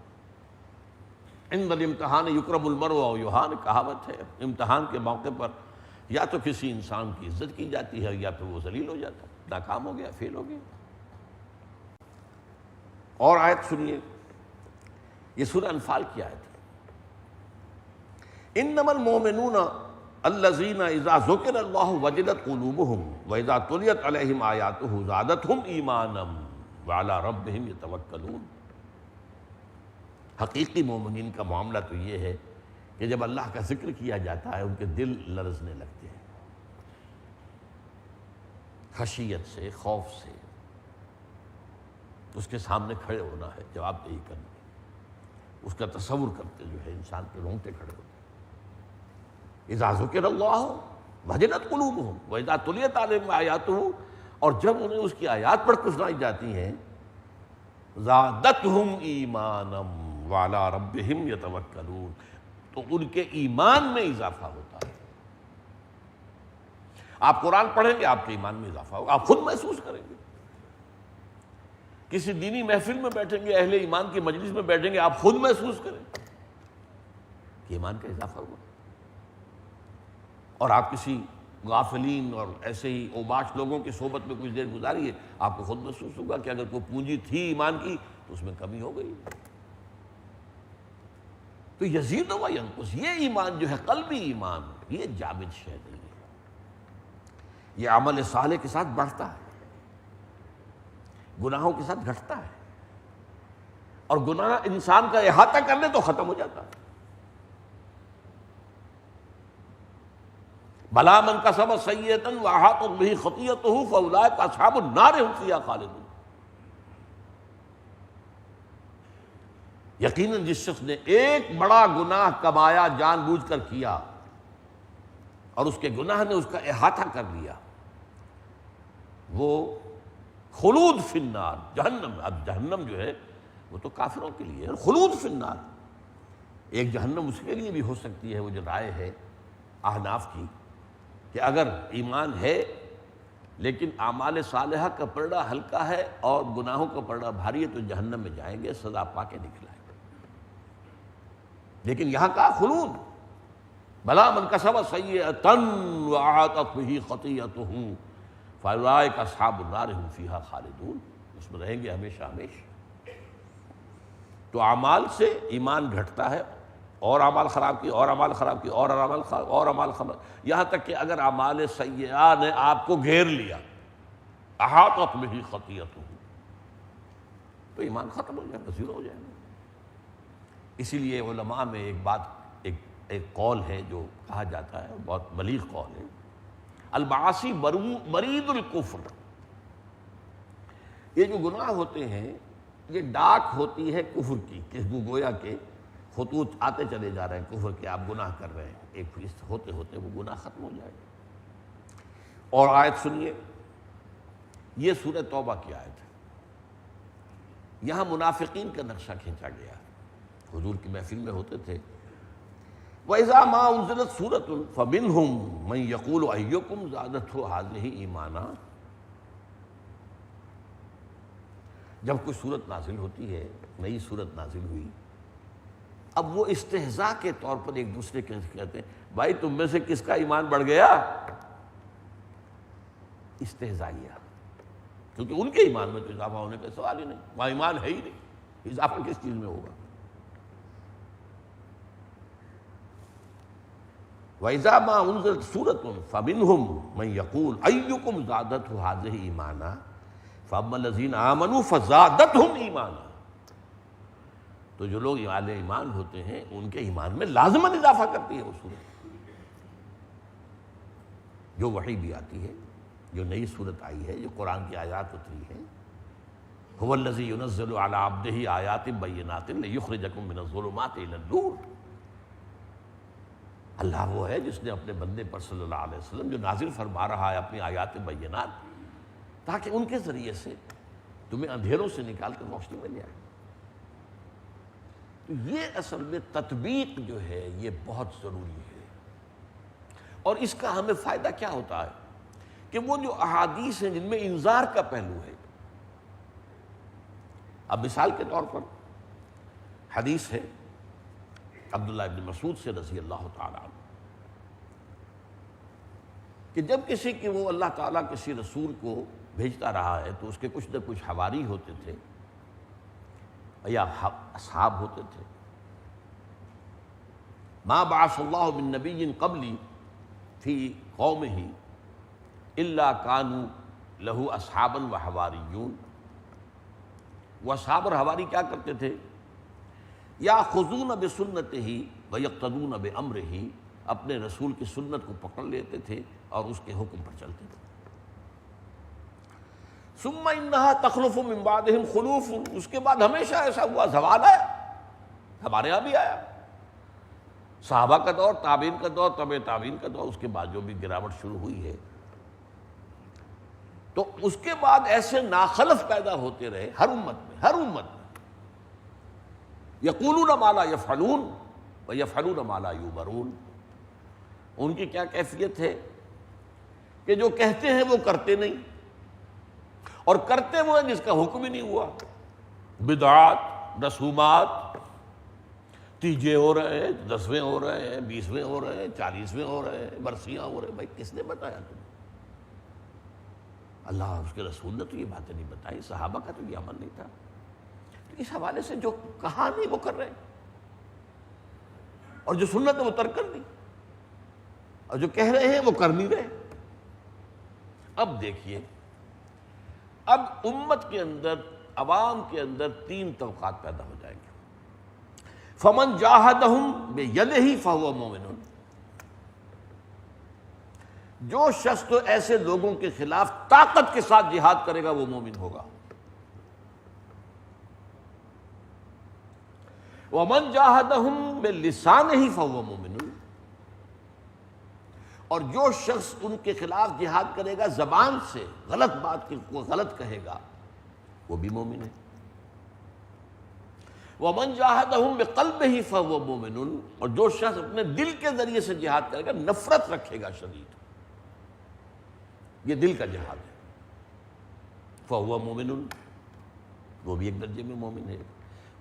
عند الامتحان یکرم المرء او یہان، کہاوت ہے، امتحان کے موقع پر یا تو کسی انسان کی عزت کی جاتی ہے یا پھر وہ ذلیل ہو جاتا ہے، ناکام ہو گیا، فیل ہو گیا۔ اور آیت سنیے، یہ سورہ انفال کی آیت ہے، انما المؤمنون الذین اذا ذکر اللہ وجلت قلوبہم واذا تلیت علیہم آیاتہ زادتہم ایمانا وعلی ربہم یتوکلون۔ حقیقی مومنین کا معاملہ تو یہ ہے کہ جب اللہ کا ذکر کیا جاتا ہے ان کے دل لرزنے لگتے ہیں، خشیت سے، خوف سے، اس کے سامنے کھڑے ہونا ہے، جواب دہی کرنا ہے، اس کا تصور کرتے جو ہے انسان کے رونگٹے کھڑے ہوتے ہیں۔ اذا ذکر اللہ وجلت قلوبہم واذا تلیت علیہم آیاتہ، اور جب انہیں اس کی آیات پڑھ کر سنائی جاتی ہیں، زادتہم ایمانا وعلی ربہم یتوکلون، تو ان کے ایمان میں اضافہ ہوتا ہے۔ آپ قرآن پڑھیں گے آپ کے ایمان میں اضافہ ہوگا، آپ خود محسوس کریں گے۔ کسی دینی محفل میں بیٹھیں گے، اہل ایمان کی مجلس میں بیٹھیں گے، آپ خود محسوس کریں کہ ایمان کا اضافہ ہوا۔ اور آپ کسی غافلین اور ایسے ہی اوباش لوگوں کی صحبت میں کچھ دیر گزاریے، آپ کو خود محسوس ہوگا کہ اگر کوئی پونجی تھی ایمان کی تو اس میں کمی ہو گئی۔ تو یزید و ینقص، یہ ایمان جو ہے قلبی ایمان، یہ جامد شے نہیں ہے، یہ عمل صالح کے ساتھ بڑھتا ہے، گناہوں کے ساتھ گھٹتا ہے، اور گناہ انسان کا احاطہ کر لے تو ختم ہو جاتا ہے۔ بلا من کسب سیئۃ واحاطت بہ خطیئتہ فاولئک اصحاب النار هم فیہا خالدون۔ یقیناً جس شخص نے ایک بڑا گناہ کمایا، جان بوجھ کر کیا، اور اس کے گناہ نے اس کا احاطہ کر لیا، وہ خلود فی النار، جہنم، اب جہنم جو ہے وہ تو کافروں کے لیے ہے، خلود فی النار۔ ایک جہنم اس کے لیے بھی ہو سکتی ہے، وہ جو رائے ہے احناف کی کہ اگر ایمان ہے لیکن اعمال صالحہ کا پلڑا ہلکا ہے اور گناہوں کا پلڑا بھاری ہے تو جہنم میں جائیں گے، سزا پا کے نکلائیں گے۔ لیکن یہاں کہا خلود، بلا من کسب سیئۃ واحاطت بہ خطیئتہ فَأُولَٰئِکَ أَصْحَابُ النَّارِ هُمْ فِيهَا خَالِدُونَ، اس میں رہیں گے ہمیشہ ہمیشہ۔ تو اعمال سے ایمان گھٹتا ہے، اور اعمال خراب کی، اور اعمال خراب کی، اور اعمال خراب، اور اعمال خراب، یہاں تک کہ اگر اعمال سیئہ نے آپ کو گھیر لیا، احاطت بہ خطیئتہ، تو ایمان ختم ہو جائے گا، زیرو ہو جائے گا۔ اسی لیے علماء میں ایک بات، ایک قول ہے جو کہا جاتا ہے، بہت بلیغ قول ہے، المعاصی برید الکفر، یہ جو گناہ ہوتے ہیں یہ ڈاک ہوتی ہے کفر کی، کہ گویا کہ خطوط آتے چلے جا رہے ہیں کفر کے، آپ گناہ کر رہے ہیں، ایک فیصد ہوتے ہوتے وہ گناہ ختم ہو جائے گا۔ اور آیت سنیے، یہ سورہ توبہ کی آیت ہے، یہاں منافقین کا نقشہ کھینچا گیا، حضور کی محفل میں ہوتے تھے، وَإِذَا مَا أُنزِلَتْ سُورَةٌ فَمِنْهُمْ مَنْ يَقُولُ أَيُّكُمْ زَادَتْهُ هَٰذِهِ ایمانا، جب کوئی صورت نازل ہوتی ہے، نئی صورت نازل ہوئی، اب وہ استہزاء کے طور پر ایک دوسرے کے کہتے ہیں بھائی تم میں سے کس کا ایمان بڑھ گیا، استہزائیہ، کیونکہ ان کے ایمان میں تو اضافہ ہونے کا سوال ہی نہیں، وہاں ایمان ہے ہی نہیں، اضافہ کس چیز میں ہوگا۔ وَإِذَا مَا أُنزِلَتْ سُورَةٌ فَمِنْهُمْ مَنْ يَقُولُ أَيُّكُمْ زَادَتْهُ هَٰذِهِ ایمانا فَأَمَّا الَّذِينَ آمَنُوا فَزَادَتْهُمْ ایمانا، تو جو لوگ اہل ایمان ہوتے ہیں ان کے ایمان میں لازماً اضافہ کرتی ہے وہ سورت، جو وحی بھی آتی ہے، جو نئی صورت آئی ہے، جو قرآن کی آیات اتری ہیں، هُوَ الَّذِي يُنَزِّلُ عَلَىٰ عَبْدِهِ آیَاتٍ بَيِّنَاتٍ لِيُخْرِجَكُم مِّنَ الظُّلُمَاتِ إِلَى النُّورِ، اللہ وہ ہے جس نے اپنے بندے پر صلی اللہ علیہ وسلم جو نازل فرما رہا ہے اپنی آیات بینات، تاکہ ان کے ذریعے سے تمہیں اندھیروں سے نکال کر روشنی مل جائے۔ تو یہ اصل میں تطبیق جو ہے یہ بہت ضروری ہے، اور اس کا ہمیں فائدہ کیا ہوتا ہے کہ وہ جو احادیث ہیں جن میں انذار کا پہلو ہے، اب مثال کے طور پر حدیث ہے عبداللہ ابن مسعود سے رضی اللہ تعالیٰ عنہ کہ جب کسی کی وہ اللہ تعالیٰ کسی رسول کو بھیجتا رہا ہے تو اس کے کچھ نہ کچھ حواری ہوتے تھے یا اصحاب ہوتے تھے، ما بعث اللہ من نبی قبلی فی قومہ الا کانوا لہ اصحابا وحواریون، وہ اصحاب اور حواری کیا کرتے تھے، یاخذون بسنتہ ویقتدون بامرہ، اپنے رسول کی سنت کو پکڑ لیتے تھے اور اس کے حکم پر چلتے تھے۔ ثم انہا تخلف من بعدہم خلوف، اس کے بعد ہمیشہ ایسا ہوا، زوال آیا، ہمارے یہاں بھی آیا، صحابہ کا دور، تابعین کا دور، تبع تابعین کا دور، اس کے بعد جو بھی گراوٹ شروع ہوئی ہے، تو اس کے بعد ایسے ناخلف پیدا ہوتے رہے ہر امت میں، یقولون ما لا یفعلون ویفعلون ما لا یؤمرون، ان کی کیا کیفیت ہے کہ جو کہتے ہیں وہ کرتے نہیں، اور کرتے وہ ہیں جس کا حکم ہی نہیں ہوا، بدعات، رسومات، تیجے ہو رہے ہیں، 10ویں ہو رہے ہیں، 20ویں ہو رہے ہیں، 40ویں ہو رہے ہیں، برسیاں ہو رہے ہیں، بھائی کس نے بتایا تمہیں؟ اللہ اس کے رسول نے تو یہ باتیں نہیں بتائی، صحابہ کا تو یہ عمل نہیں تھا، تو اس حوالے سے جو کہا نہیں وہ کر رہے ہیں، اور جو سنت ہے وہ ترک کر دی، اور جو کہہ رہے ہیں وہ کر نہیں رہے۔ اب دیکھیے، اب امت کے اندر، عوام کے اندر 3 طبقات پیدا ہو جائیں گے۔ فمن جاہدہم بیدہ فہو مومن، جو شخص تو ایسے لوگوں کے خلاف طاقت کے ساتھ جہاد کرے گا وہ مومن ہوگا۔ ومن جاہدہم بلسانہ فہو مومن، اور جو شخص ان کے خلاف جہاد کرے گا زبان سے، غلط بات کو غلط کہے گا، وہ بھی مومن ہے۔ ومن جاہدہم بقلبہ فہو مومن، اور جو شخص اپنے دل کے ذریعے سے جہاد کرے گا، نفرت رکھے گا شدید، یہ دل کا جہاد ہے، فہو مومن، وہ بھی ایک درجے میں مومن ہے۔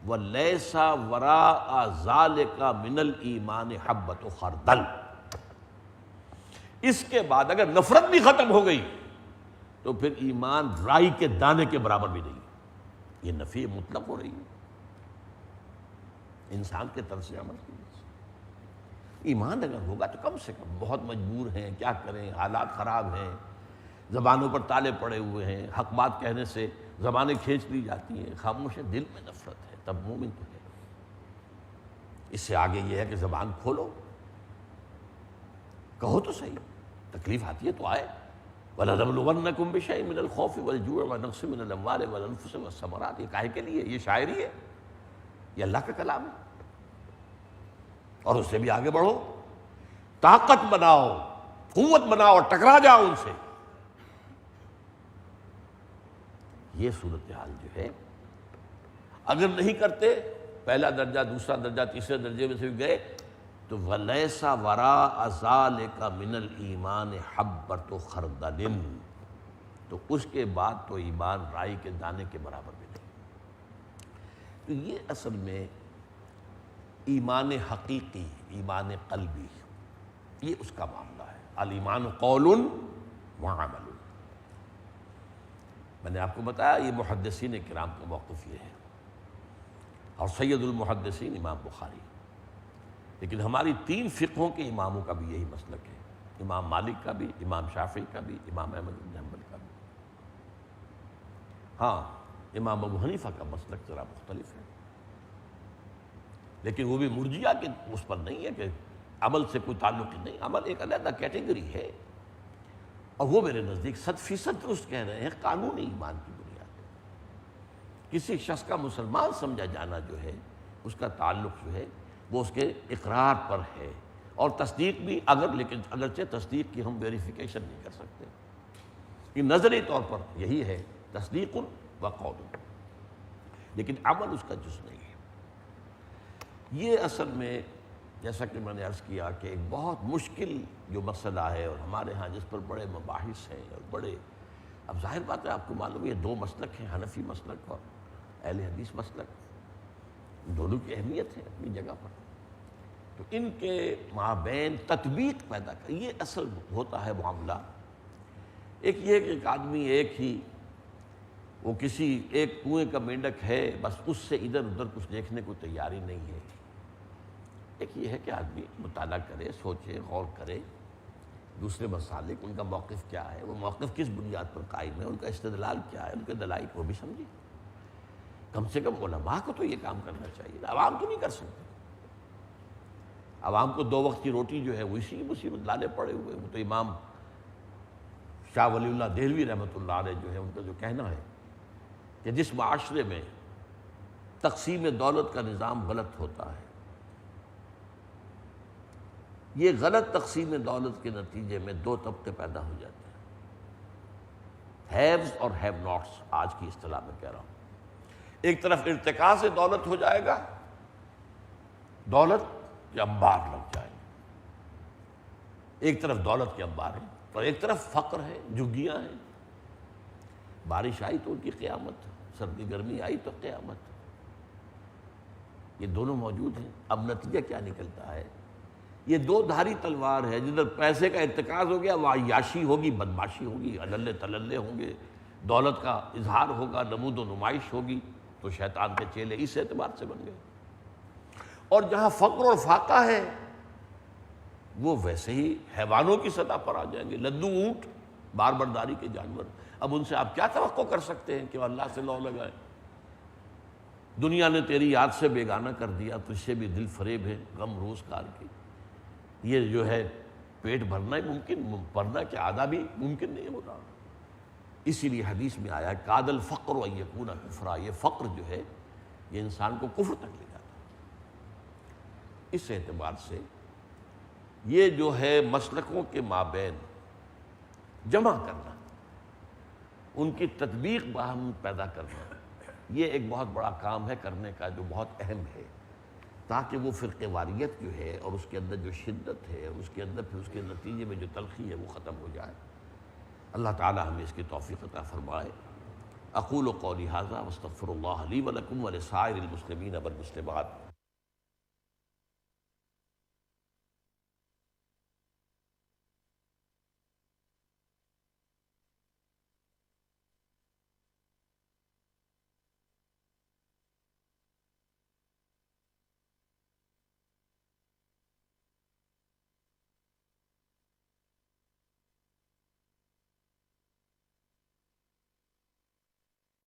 وَلَيْسَ وَرَاءَ ذَلِكَ مِنَ الْإِيمَانِ حَبَّةُ خَرْدَلٍ، اس کے بعد اگر نفرت بھی ختم ہو گئی تو پھر ایمان رائی کے دانے کے برابر بھی نہیں. یہ نفی مطلق ہو رہی ہے انسان کے طرز عمل کی وجہ سے. ایمان اگر ہوگا تو کم سے کم بہت مجبور ہیں، کیا کریں، حالات خراب ہیں، زبانوں پر تالے پڑے ہوئے ہیں، حق بات کہنے سے زبانیں کھینچ لی جاتی ہیں، خاموش ہے، دل میں نفرت ہے، تب مومن تو ہے. اس سے آگے یہ ہے کہ زبان کھولو، کہو تو صحیح، تکلیف آتی ہے تو آئے. وَلَنَبْلُوَنَّكُمْ بِشَيْءٍ مِّنَ الْخَوْفِ وَالْجُوعِ وَنَقْصٍ مِّنَ الْأَمْوَالِ وَالْأَنفُسِ وَالثَّمَرَاتِ. یہ کاہے کے لیے؟ یہ شاعری ہے، یہ اللہ کا کلام ہے. اور اس سے بھی آگے بڑھو، طاقت بناؤ، قوت بناؤ اور ٹکرا جاؤ ان سے. یہ صورتحال جو ہے اگر نہیں کرتے، پہلا درجہ، دوسرا درجہ، تیسرے درجے میں سے بھی گئے تو وَلَيْسَ وَرَاءَ ذَلِكَ مِنَ الْإِيمَانِ حَبَّةُ خَرْدَلٍ. تو اس کے بعد تو ایمان رائی کے دانے کے برابر بھی نہیں. تو یہ اصل میں ایمان حقیقی، ایمان قلبی، یہ اس کا معاملہ ہے. الایمان قول وعمل. میں نے آپ کو بتایا یہ محدثین کرام کا موقف یہ ہے، اور سید المحدثین امام بخاری. لیکن ہماری 3 فقہوں کے اماموں کا بھی یہی مسلک ہے، امام مالک کا بھی، امام شافعی کا بھی، امام احمد بن حنبل کا بھی. ہاں امام ابو حنیفہ کا مسلک ذرا مختلف ہے، لیکن وہ بھی مرجئہ کے اس پر نہیں ہے کہ عمل سے کوئی تعلق ہی نہیں. عمل ایک علیحدہ کیٹیگری ہے، اور وہ میرے نزدیک 100% درست کہہ رہے ہیں، قانونی ایمان کی بنیاد ہے. کسی شخص کا مسلمان سمجھا جانا جو ہے اس کا تعلق جو ہے وہ اس کے اقرار پر ہے، اور تصدیق بھی لیکن اگرچہ تصدیق کی ہم ویریفیکیشن نہیں کر سکتے. یہ نظری طور پر یہی ہے، تصدیق و قول، لیکن عمل اس کا جز نہیں ہے. یہ اصل میں جیسا کہ میں نے عرض کیا کہ ایک بہت مشکل جو مسئلہ ہے، اور ہمارے ہاں جس پر بڑے مباحث ہیں اور بڑے، اب ظاہر بات ہے آپ کو معلوم ہے یہ 2 مسلک ہیں، حنفی مسلک اور اہل حدیث مسلک. دونوں کی اہمیت ہے اپنی جگہ پر. تو ان کے مابین تطبیق پیدا کر، یہ اصل ہوتا ہے معاملہ. ایک یہ کہ ایک آدمی وہ کسی ایک کنویں کا مینڈک ہے، بس اس سے ادھر ادھر کچھ دیکھنے کو تیاری نہیں ہے. ایک یہ ہے کہ آدمی مطالعہ کرے، سوچے، غور کرے دوسرے مسالک، ان کا موقف کیا ہے، وہ موقف کس بنیاد پر قائم ہے، ان کا استدلال کیا ہے، ان کے دلائل کو بھی سمجھے. کم سے کم علماء کو تو یہ کام کرنا چاہیے، عوام تو نہیں کر سکتے. عوام کو 2 وقت کی روٹی جو ہے وہ اسی مصیبت لانے پڑے ہوئے. وہ تو امام شاہ ولی اللہ دہلوی رحمۃ اللہ علیہ جو ہے ان کا جو کہنا ہے کہ جس معاشرے میں تقسیم دولت کا نظام غلط ہوتا ہے، یہ غلط تقسیم دولت کے نتیجے میں 2 طبقے پیدا ہو جاتے ہیں، ہیوز اور ہیو ناٹس. آج کی اصطلاح میں کہہ رہا ہوں. ایک طرف ارتقاء سے دولت ہو جائے گا، دولت کے انبار لگ جائیں گے. ایک طرف دولت کے انبار ہیں اور ایک طرف فقر ہے، جھگیاں ہیں. بارش آئی تو ان کی قیامت، سردی گرمی آئی تو قیامت. یہ دونوں موجود ہیں. اب نتیجہ کیا نکلتا ہے؟ یہ 2 دھاری تلوار ہے. جدھر پیسے کا ارتکاز ہو گیا وہاں عیاشی ہوگی، بدماشی ہوگی، عللے تللے ہوں گے، دولت کا اظہار ہوگا، نمود و نمائش ہوگی. تو شیطان کے چیلے اس اعتبار سے بن گئے. اور جہاں فقر اور فاقہ ہے وہ ویسے ہی حیوانوں کی سطح پر آ جائیں گے. لدو اونٹ، بار برداری کے جانور. اب ان سے آپ کیا توقع کر سکتے ہیں کہ وہ اللہ سے لو لگائے؟ دنیا نے تیری یاد سے بیگانہ کر دیا، تجھ سے بھی دل فریب ہے غم روزگار کی. یہ جو ہے پیٹ بھرنا ہی ممکن، بھرنا کیا آدھا بھی ممکن نہیں ہوتا. اسی لیے حدیث میں آیا کاد الفقر ان یکون کفرا. یہ فقر جو ہے یہ انسان کو کفر تک لے جاتا ہے. اس اعتبار سے یہ جو ہے مسلکوں کے مابین جمع کرنا، ان کی تطبیق باہم پیدا کرنا، یہ ایک بہت بڑا کام ہے کرنے کا، جو بہت اہم ہے، تاکہ وہ فرقے واریت جو ہے اور اس کے اندر جو شدت ہے، اس کے اندر پھر اس کے نتیجے میں جو تلخی ہے وہ ختم ہو جائے. اللہ تعالی ہمیں اس کی توفیق عطا فرمائے. اقول قولی ھذا واستغفر اللہ لی ولکم ولسائر المسلمین والمسلمات